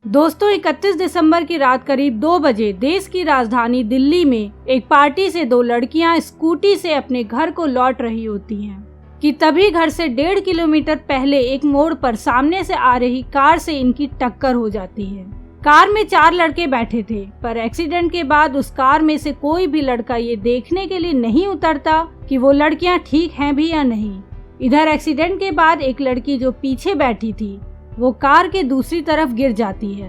दोस्तों 31 दिसंबर की रात करीब 2 बजे देश की राजधानी दिल्ली में एक पार्टी से दो लड़कियां स्कूटी से अपने घर को लौट रही होती हैं कि तभी घर से 1.5 किलोमीटर पहले एक मोड़ पर सामने से आ रही कार से इनकी टक्कर हो जाती है। कार में 4 लड़के बैठे थे, पर एक्सीडेंट के बाद उस कार में से कोई भी लड़का ये देखने के लिए नहीं उतरता कि वो लड़कियां ठीक हैं भी या नहीं। इधर एक्सीडेंट के बाद एक लड़की जो पीछे बैठी थी वो कार के दूसरी तरफ गिर जाती है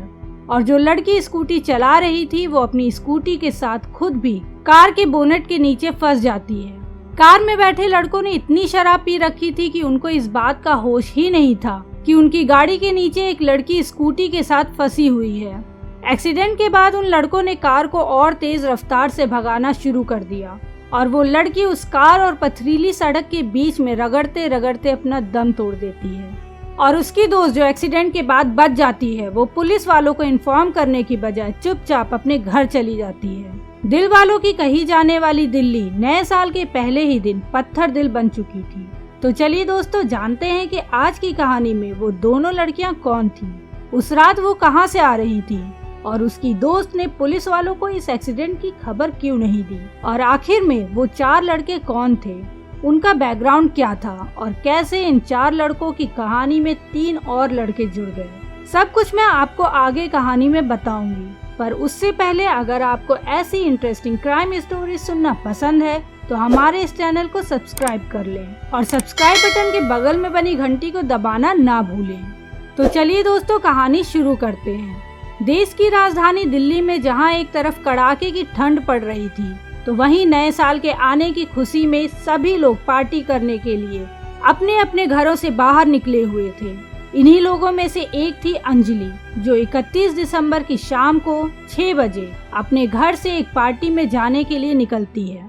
और जो लड़की स्कूटी चला रही थी वो अपनी स्कूटी के साथ खुद भी कार के बोनेट के नीचे फंस जाती है। कार में बैठे लड़कों ने इतनी शराब पी रखी थी कि उनको इस बात का होश ही नहीं था कि उनकी गाड़ी के नीचे एक लड़की स्कूटी के साथ फंसी हुई है। एक्सीडेंट के बाद उन लड़कों ने कार को और तेज रफ्तार से भगाना शुरू कर दिया और वो लड़की उस कार और पथरीली सड़क के बीच में रगड़ते रगड़ते अपना दम तोड़ देती है और उसकी दोस्त जो एक्सीडेंट के बाद बच जाती है वो पुलिस वालों को इन्फॉर्म करने की बजाय चुपचाप अपने घर चली जाती है। दिल वालों की कही जाने वाली दिल्ली नए साल के पहले ही दिन पत्थर दिल बन चुकी थी। तो चलिए दोस्तों जानते हैं कि आज की कहानी में वो दोनों लड़कियां कौन थी, उस रात वो कहां से आ रही थी और उसकी दोस्त ने पुलिस वालों को इस एक्सीडेंट की खबर क्यों नहीं दी और आखिर में वो 4 लड़के कौन थे, उनका बैकग्राउंड क्या था और कैसे इन 4 लड़कों की कहानी में 3 और लड़के जुड़ गए। सब कुछ मैं आपको आगे कहानी में बताऊंगी, पर उससे पहले अगर आपको ऐसी इंटरेस्टिंग क्राइम स्टोरी सुनना पसंद है तो हमारे इस चैनल को सब्सक्राइब कर लें और सब्सक्राइब बटन के बगल में बनी घंटी को दबाना ना भूलें। तो चलिए दोस्तों कहानी शुरू करते हैं। देश की राजधानी दिल्ली में जहाँ एक तरफ कड़ाके की ठंड पड़ रही थी तो वहीं नए साल के आने की खुशी में सभी लोग पार्टी करने के लिए अपने अपने घरों से बाहर निकले हुए थे। इन्हीं लोगों में से एक थी अंजलि, जो 31 दिसंबर की शाम को 6 बजे अपने घर से एक पार्टी में जाने के लिए निकलती है।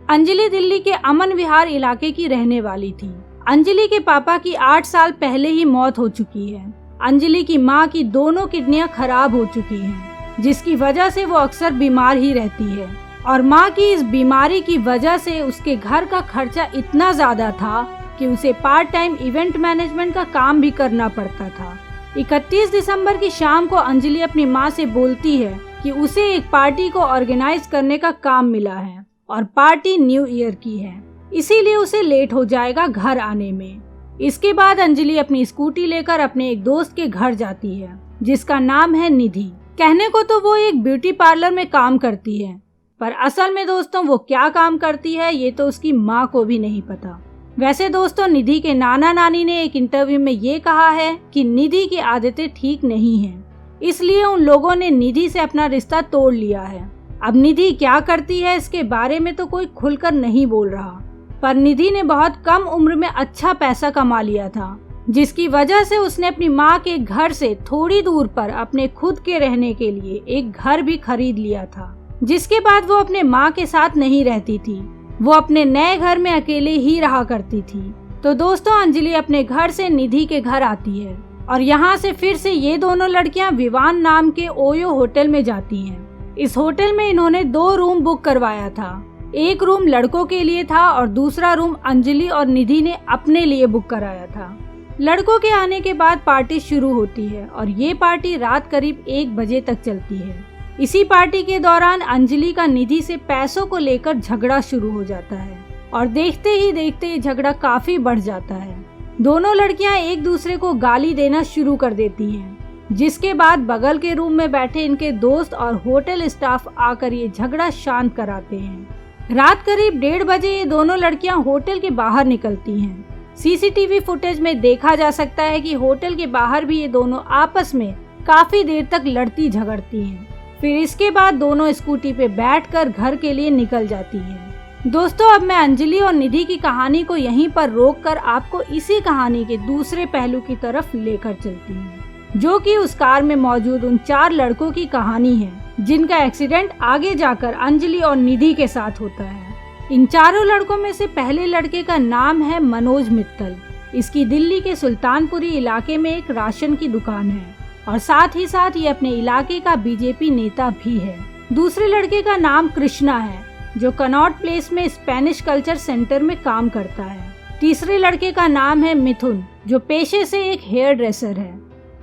अंजलि दिल्ली के अमन विहार इलाके की रहने वाली थी। अंजलि के पापा की 8 साल पहले ही मौत हो चुकी है। अंजलि की माँ की दोनों किडनियां खराब हो चुकी हैं, जिसकी वजह से वो अक्सर बीमार ही रहती है और माँ की इस बीमारी की वजह से उसके घर का खर्चा इतना ज्यादा था कि उसे पार्ट टाइम इवेंट मैनेजमेंट का काम भी करना पड़ता था। 31 दिसंबर की शाम को अंजलि अपनी माँ से बोलती है कि उसे एक पार्टी को ऑर्गेनाइज करने का काम मिला है और पार्टी न्यू ईयर की है, इसीलिए उसे लेट हो जाएगा घर आने में। इसके बाद अंजलि अपनी स्कूटी लेकर अपने एक दोस्त के घर जाती है जिसका नाम है निधि। कहने को तो वो एक ब्यूटी पार्लर में काम करती है, पर असल में दोस्तों वो क्या काम करती है ये तो उसकी माँ को भी नहीं पता। वैसे दोस्तों निधि के नाना नानी ने एक इंटरव्यू में ये कहा है कि निधि की आदतें ठीक नहीं हैं, इसलिए उन लोगों ने निधि से अपना रिश्ता तोड़ लिया है। अब निधि क्या करती है इसके बारे में तो कोई खुलकर नहीं बोल रहा, पर निधि ने बहुत कम उम्र में अच्छा पैसा कमा लिया था, जिसकी वजह से उसने अपनी माँ के घर से थोड़ी दूर पर अपने खुद के रहने के लिए एक घर भी खरीद लिया था। जिसके बाद वो अपने माँ के साथ नहीं रहती थी, वो अपने नए घर में अकेले ही रहा करती थी। तो दोस्तों अंजलि अपने घर से निधि के घर आती है और यहाँ से फिर से ये दोनों लड़कियाँ विवान नाम के ओयो होटल में जाती हैं। इस होटल में इन्होंने 2 रूम बुक करवाया था। एक रूम लड़कों के लिए था और दूसरा रूम अंजलि और निधि ने अपने लिए बुक कराया था। लड़कों के आने के बाद पार्टी शुरू होती है और ये पार्टी रात करीब 1 बजे तक चलती है। इसी पार्टी के दौरान अंजलि का निधि से पैसों को लेकर झगड़ा शुरू हो जाता है और देखते ही देखते ये झगड़ा काफी बढ़ जाता है। दोनों लड़कियां एक दूसरे को गाली देना शुरू कर देती हैं, जिसके बाद बगल के रूम में बैठे इनके दोस्त और होटल स्टाफ आकर ये झगड़ा शांत कराते हैं। रात करीब 1:30 बजे ये दोनों लड़कियां होटल के बाहर निकलती हैं। सीसीटीवी फुटेज में देखा जा सकता है कि होटल के बाहर भी ये दोनों आपस में काफी देर तक लड़ती झगड़ती हैं। फिर इसके बाद दोनों स्कूटी पे बैठकर घर के लिए निकल जाती हैं। दोस्तों अब मैं अंजलि और निधि की कहानी को यहीं पर रोककर आपको इसी कहानी के दूसरे पहलू की तरफ लेकर चलती हूँ, जो कि उस कार में मौजूद उन 4 लड़कों की कहानी है जिनका एक्सीडेंट आगे जाकर अंजलि और निधि के साथ होता है। इन चारों लड़कों में से पहले लड़के का नाम है मनोज मित्तल। इसकी दिल्ली के सुल्तानपुरी इलाके में एक राशन की दुकान है और साथ ही साथ ये अपने इलाके का बीजेपी नेता भी है। दूसरे लड़के का नाम कृष्णा है, जो कनॉट प्लेस में स्पेनिश कल्चर सेंटर में काम करता है। तीसरे लड़के का नाम है मिथुन, जो पेशे से एक हेयर ड्रेसर है।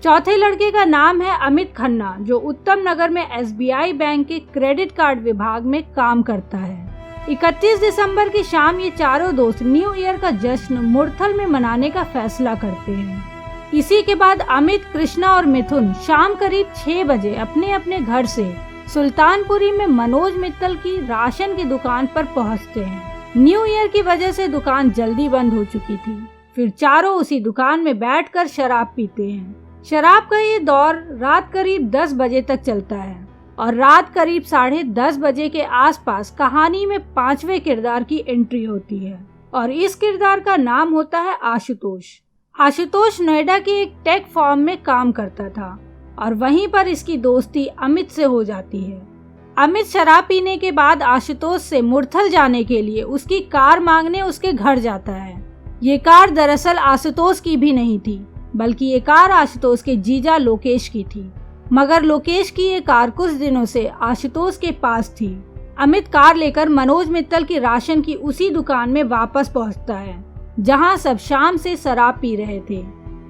चौथे लड़के का नाम है अमित खन्ना, जो उत्तम नगर में SBI बैंक के क्रेडिट कार्ड विभाग में काम करता है। 31 दिसंबर की शाम ये चारों दोस्त न्यू ईयर का जश्न मुरथल में मनाने का फैसला करते हैं। इसी के बाद अमित, कृष्णा और मिथुन शाम करीब 6 बजे अपने अपने घर से सुल्तानपुरी में मनोज मित्तल की राशन की दुकान पर पहुंचते हैं। न्यू ईयर की वजह से दुकान जल्दी बंद हो चुकी थी। फिर चारों उसी दुकान में बैठकर शराब पीते हैं। शराब का ये दौर रात करीब 10 बजे तक चलता है और रात करीब 10:30 बजे के आसपास कहानी में 5वें किरदार की एंट्री होती है और इस किरदार का नाम होता है आशुतोष। आशुतोष नोएडा के एक टेक फर्म में काम करता था और वहीं पर इसकी दोस्ती अमित से हो जाती है। अमित शराब पीने के बाद आशुतोष से मुरथल जाने के लिए उसकी कार मांगने उसके घर जाता है। ये कार दरअसल आशुतोष की भी नहीं थी, बल्कि ये कार आशुतोष के जीजा लोकेश की थी। मगर लोकेश की ये कार कुछ दिनों से आशुतोष के पास थी। अमित कार लेकर मनोज मित्तल की राशन की उसी दुकान में वापस पहुंचता है जहां सब शाम से शराब पी रहे थे।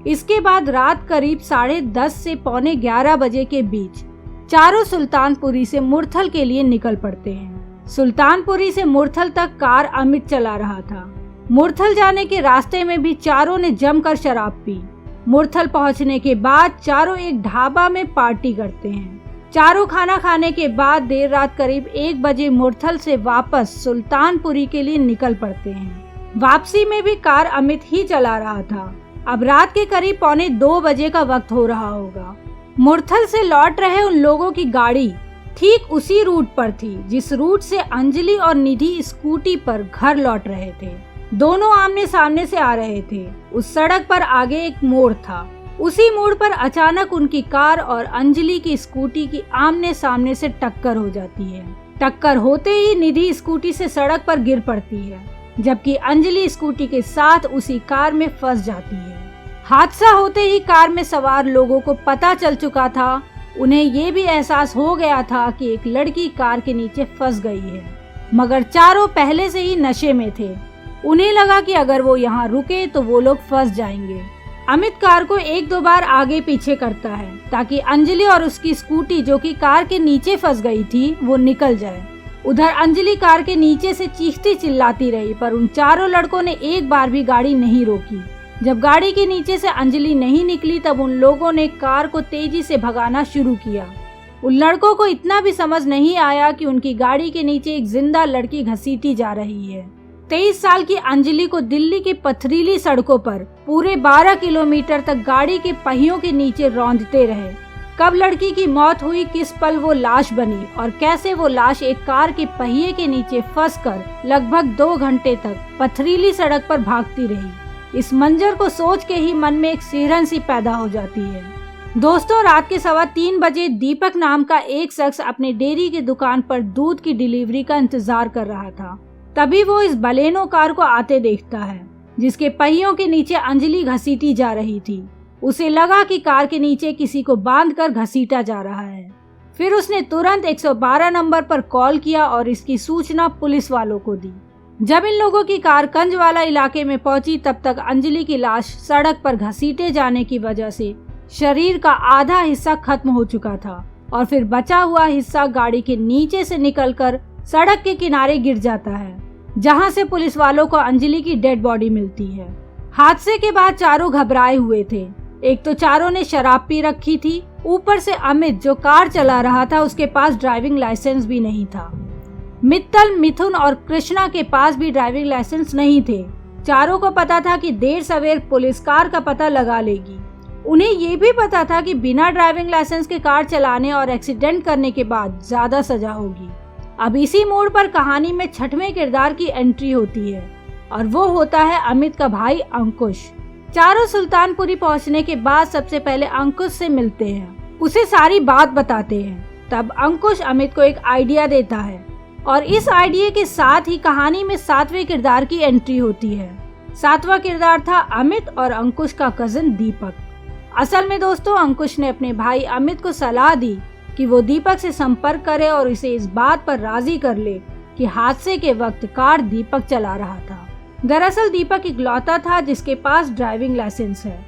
इसके बाद रात करीब 10:30 से 11:45 बजे के बीच चारों सुल्तानपुरी से मुरथल के लिए निकल पड़ते हैं। सुल्तानपुरी से मुरथल तक कार अमित चला रहा था। मुरथल जाने के रास्ते में भी चारों ने जमकर शराब पी। मुरथल पहुंचने के बाद चारों एक ढाबा में पार्टी करते हैं। चारों खाना खाने के बाद देर रात करीब 1 बजे मुरथल से वापस सुल्तानपुरी के लिए निकल पड़ते हैं। वापसी में भी कार अमित ही चला रहा था। अब रात के करीब 1:45 बजे का वक्त हो रहा होगा। मुरथल से लौट रहे उन लोगों की गाड़ी ठीक उसी रूट पर थी जिस रूट से अंजलि और निधि स्कूटी पर घर लौट रहे थे। दोनों आमने सामने से आ रहे थे। उस सड़क पर आगे एक मोड़ था। उसी मोड़ पर अचानक उनकी कार और अंजलि की स्कूटी की आमने सामने से टक्कर हो जाती है। टक्कर होते ही निधि स्कूटी से सड़क पर गिर पड़ती है, जबकि अंजलि स्कूटी के साथ उसी कार में फंस जाती है। हादसा होते ही कार में सवार लोगों को पता चल चुका था। उन्हें ये भी एहसास हो गया था कि एक लड़की कार के नीचे फंस गई है, मगर चारों पहले से ही नशे में थे। उन्हें लगा कि अगर वो यहाँ रुके तो वो लोग फंस जाएंगे। अमित कार को 1-2 बार आगे पीछे करता है ताकि अंजलि और उसकी स्कूटी, जो कि कार के नीचे फंस गई थी, वो निकल जाए। उधर अंजलि कार के नीचे से चीखती चिल्लाती रही, पर उन चारों लड़कों ने एक बार भी गाड़ी नहीं रोकी। जब गाड़ी के नीचे से अंजलि नहीं निकली तब उन लोगों ने कार को तेजी से भगाना शुरू किया। उन लड़कों को इतना भी समझ नहीं आया कि उनकी गाड़ी के नीचे एक जिंदा लड़की घसीटी जा रही है। 23 साल की अंजलि को दिल्ली की पथरीली सड़कों पर पूरे 12 किलोमीटर तक गाड़ी के पहियों के नीचे रौंदते रहे। कब लड़की की मौत हुई, किस पल वो लाश बनी और कैसे वो लाश एक कार के पहिए के नीचे फंसकर लगभग 2 घंटे तक पथरीली सड़क पर भागती रही, इस मंजर को सोच के ही मन में एक सिहरन सी पैदा हो जाती है। दोस्तों, रात के 3:15 बजे दीपक नाम का एक शख्स अपने डेयरी की दुकान पर दूध की डिलीवरी का इंतजार कर रहा था। तभी वो इस बलेनो कार को आते देखता है जिसके पहियों के नीचे अंजलि घसीटी जा रही थी। उसे लगा कि कार के नीचे किसी को बांधकर घसीटा जा रहा है। फिर उसने तुरंत 112 नंबर पर कॉल किया और इसकी सूचना पुलिस वालों को दी। जब इन लोगों की कार कंजवाला इलाके में पहुंची तब तक अंजलि की लाश सड़क पर घसीटे जाने की वजह से शरीर का आधा हिस्सा खत्म हो चुका था और फिर बचा हुआ हिस्सा गाड़ी के नीचे से निकलकर सड़क के किनारे गिर जाता है, जहां से पुलिस वालों को अंजलि की डेड बॉडी मिलती है। हादसे के बाद चारों घबराए हुए थे। एक तो चारों ने शराब पी रखी थी, ऊपर से अमित जो कार चला रहा था उसके पास ड्राइविंग लाइसेंस भी नहीं था। मित्तल, मिथुन और कृष्णा के पास भी ड्राइविंग लाइसेंस नहीं थे। चारों को पता था कि देर सवेर पुलिस कार का पता लगा लेगी। उन्हें ये भी पता था कि बिना ड्राइविंग लाइसेंस के कार चलाने और एक्सीडेंट करने के बाद ज्यादा सजा होगी। अब इसी मोड़ पर कहानी में 6वें किरदार की एंट्री होती है और वो होता है अमित का भाई अंकुश। चारों सुल्तानपुरी पहुंचने के बाद सबसे पहले अंकुश से मिलते हैं, उसे सारी बात बताते हैं। तब अंकुश अमित को एक आइडिया देता है और इस आइडिया के साथ ही कहानी में 7वें किरदार की एंट्री होती है। 7वां किरदार था अमित और अंकुश का कजिन दीपक। असल में दोस्तों, अंकुश ने अपने भाई अमित को सलाह दी कि वो दीपक से संपर्क करे और इसे इस बात पर राजी कर ले कि हादसे के वक्त कार दीपक चला रहा था। दरअसल दीपक इकलौता था जिसके पास ड्राइविंग लाइसेंस है।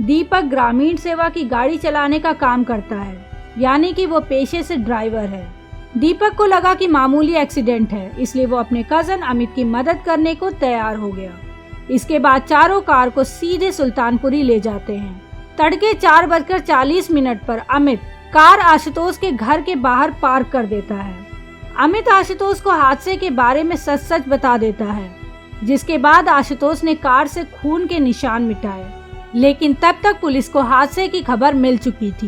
दीपक ग्रामीण सेवा की गाड़ी चलाने का काम करता है, यानी कि वो पेशे से ड्राइवर है। दीपक को लगा कि मामूली एक्सीडेंट है, इसलिए वो अपने कजन अमित की मदद करने को तैयार हो गया। इसके बाद चारों कार को सीधे सुल्तानपुरी ले जाते हैं। तड़के 4:40 पर अमित कार आशुतोष के घर के बाहर पार्क कर देता है। अमित आशुतोष को हादसे के बारे में सच सच बता देता है, जिसके बाद आशुतोष ने कार से खून के निशान मिटाए। लेकिन तब तक पुलिस को हादसे की खबर मिल चुकी थी।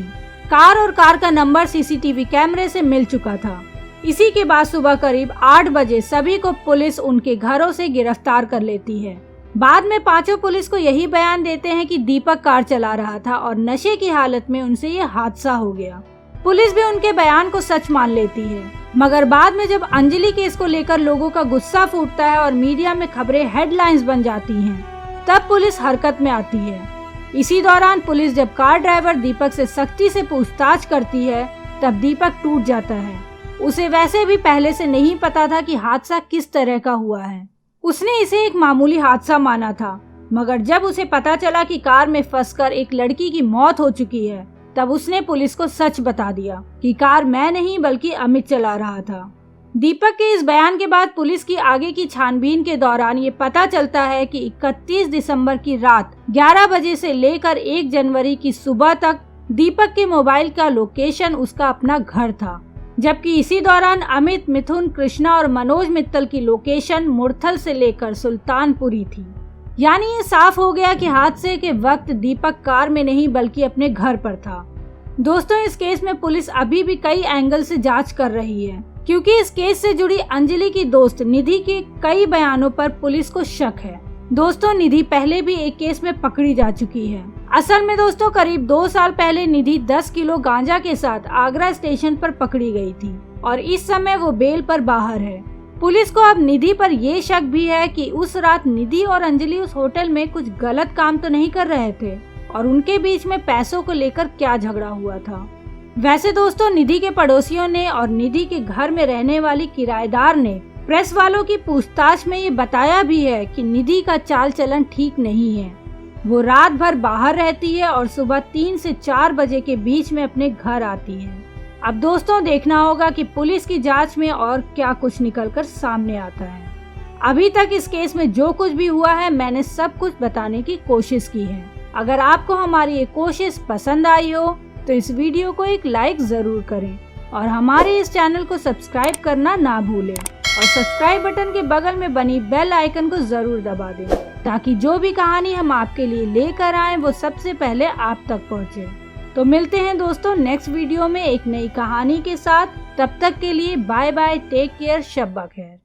कार और कार का नंबर सीसीटीवी कैमरे से मिल चुका था। इसी के बाद सुबह करीब 8 बजे सभी को पुलिस उनके घरों से गिरफ्तार कर लेती है। बाद में पांचों पुलिस को यही बयान देते हैं कि दीपक कार चला रहा था और नशे की हालत में उनसे ये हादसा हो गया। पुलिस भी उनके बयान को सच मान लेती है, मगर बाद में जब अंजलि केस को लेकर लोगों का गुस्सा फूटता है और मीडिया में खबरें हेडलाइंस बन जाती हैं, तब पुलिस हरकत में आती है। इसी दौरान पुलिस जब कार ड्राइवर दीपक से सख्ती से पूछताछ करती है, तब दीपक टूट जाता है। उसे वैसे भी पहले से नहीं पता था कि हादसा किस तरह का हुआ है। उसने इसे एक मामूली हादसा माना था, मगर जब उसे पता चला कि कार में फंसकर एक लड़की की मौत हो चुकी है, तब उसने पुलिस को सच बता दिया कि कार मैं नहीं बल्कि अमित चला रहा था। दीपक के इस बयान के बाद पुलिस की आगे की छानबीन के दौरान ये पता चलता है कि 31 दिसंबर की रात 11 बजे से लेकर 1 जनवरी की सुबह तक दीपक के मोबाइल का लोकेशन उसका अपना घर था, जबकि इसी दौरान अमित, मिथुन, कृष्णा और मनोज मित्तल की लोकेशन मुरथल से लेकर सुल्तानपुरी थी। यानी ये साफ हो गया कि हादसे के वक्त दीपक कार में नहीं बल्कि अपने घर पर था। दोस्तों, इस केस में पुलिस अभी भी कई एंगल से जांच कर रही है, क्योंकि इस केस से जुड़ी अंजलि की दोस्त निधि के कई बयानों पर पुलिस को शक है। दोस्तों, निधि पहले भी एक केस में पकड़ी जा चुकी है। असल में दोस्तों, करीब 2 साल पहले निधि 10 किलो गांजा के साथ आगरा स्टेशन पर पकड़ी गई थी और इस समय वो बेल पर बाहर है। पुलिस को अब निधि पर ये शक भी है कि उस रात निधि और अंजलि उस होटल में कुछ गलत काम तो नहीं कर रहे थे और उनके बीच में पैसों को लेकर क्या झगड़ा हुआ था। वैसे दोस्तों, निधि के पड़ोसियों ने और निधि के घर में रहने वाली किराएदार ने प्रेस वालों की पूछताछ में ये बताया भी है कि निधि का चाल चलन ठीक नहीं है। वो रात भर बाहर रहती है और सुबह 3 से 4 बजे के बीच में अपने घर आती है। अब दोस्तों, देखना होगा कि पुलिस की जांच में और क्या कुछ निकलकर सामने आता है। अभी तक इस केस में जो कुछ भी हुआ है, मैंने सब कुछ बताने की कोशिश की है। अगर आपको हमारी ये कोशिश पसंद आई हो तो इस वीडियो को एक लाइक जरूर करें और हमारे इस चैनल को सब्सक्राइब करना ना भूलें और सब्सक्राइब बटन के बगल में बनी बेल आइकन को जरूर दबा दें, ताकि जो भी कहानी हम आपके लिए लेकर आएं वो सबसे पहले आप तक पहुंचे। तो मिलते हैं दोस्तों नेक्स्ट वीडियो में एक नई कहानी के साथ। तब तक के लिए बाय बाय, टेक केयर, शब बखैर।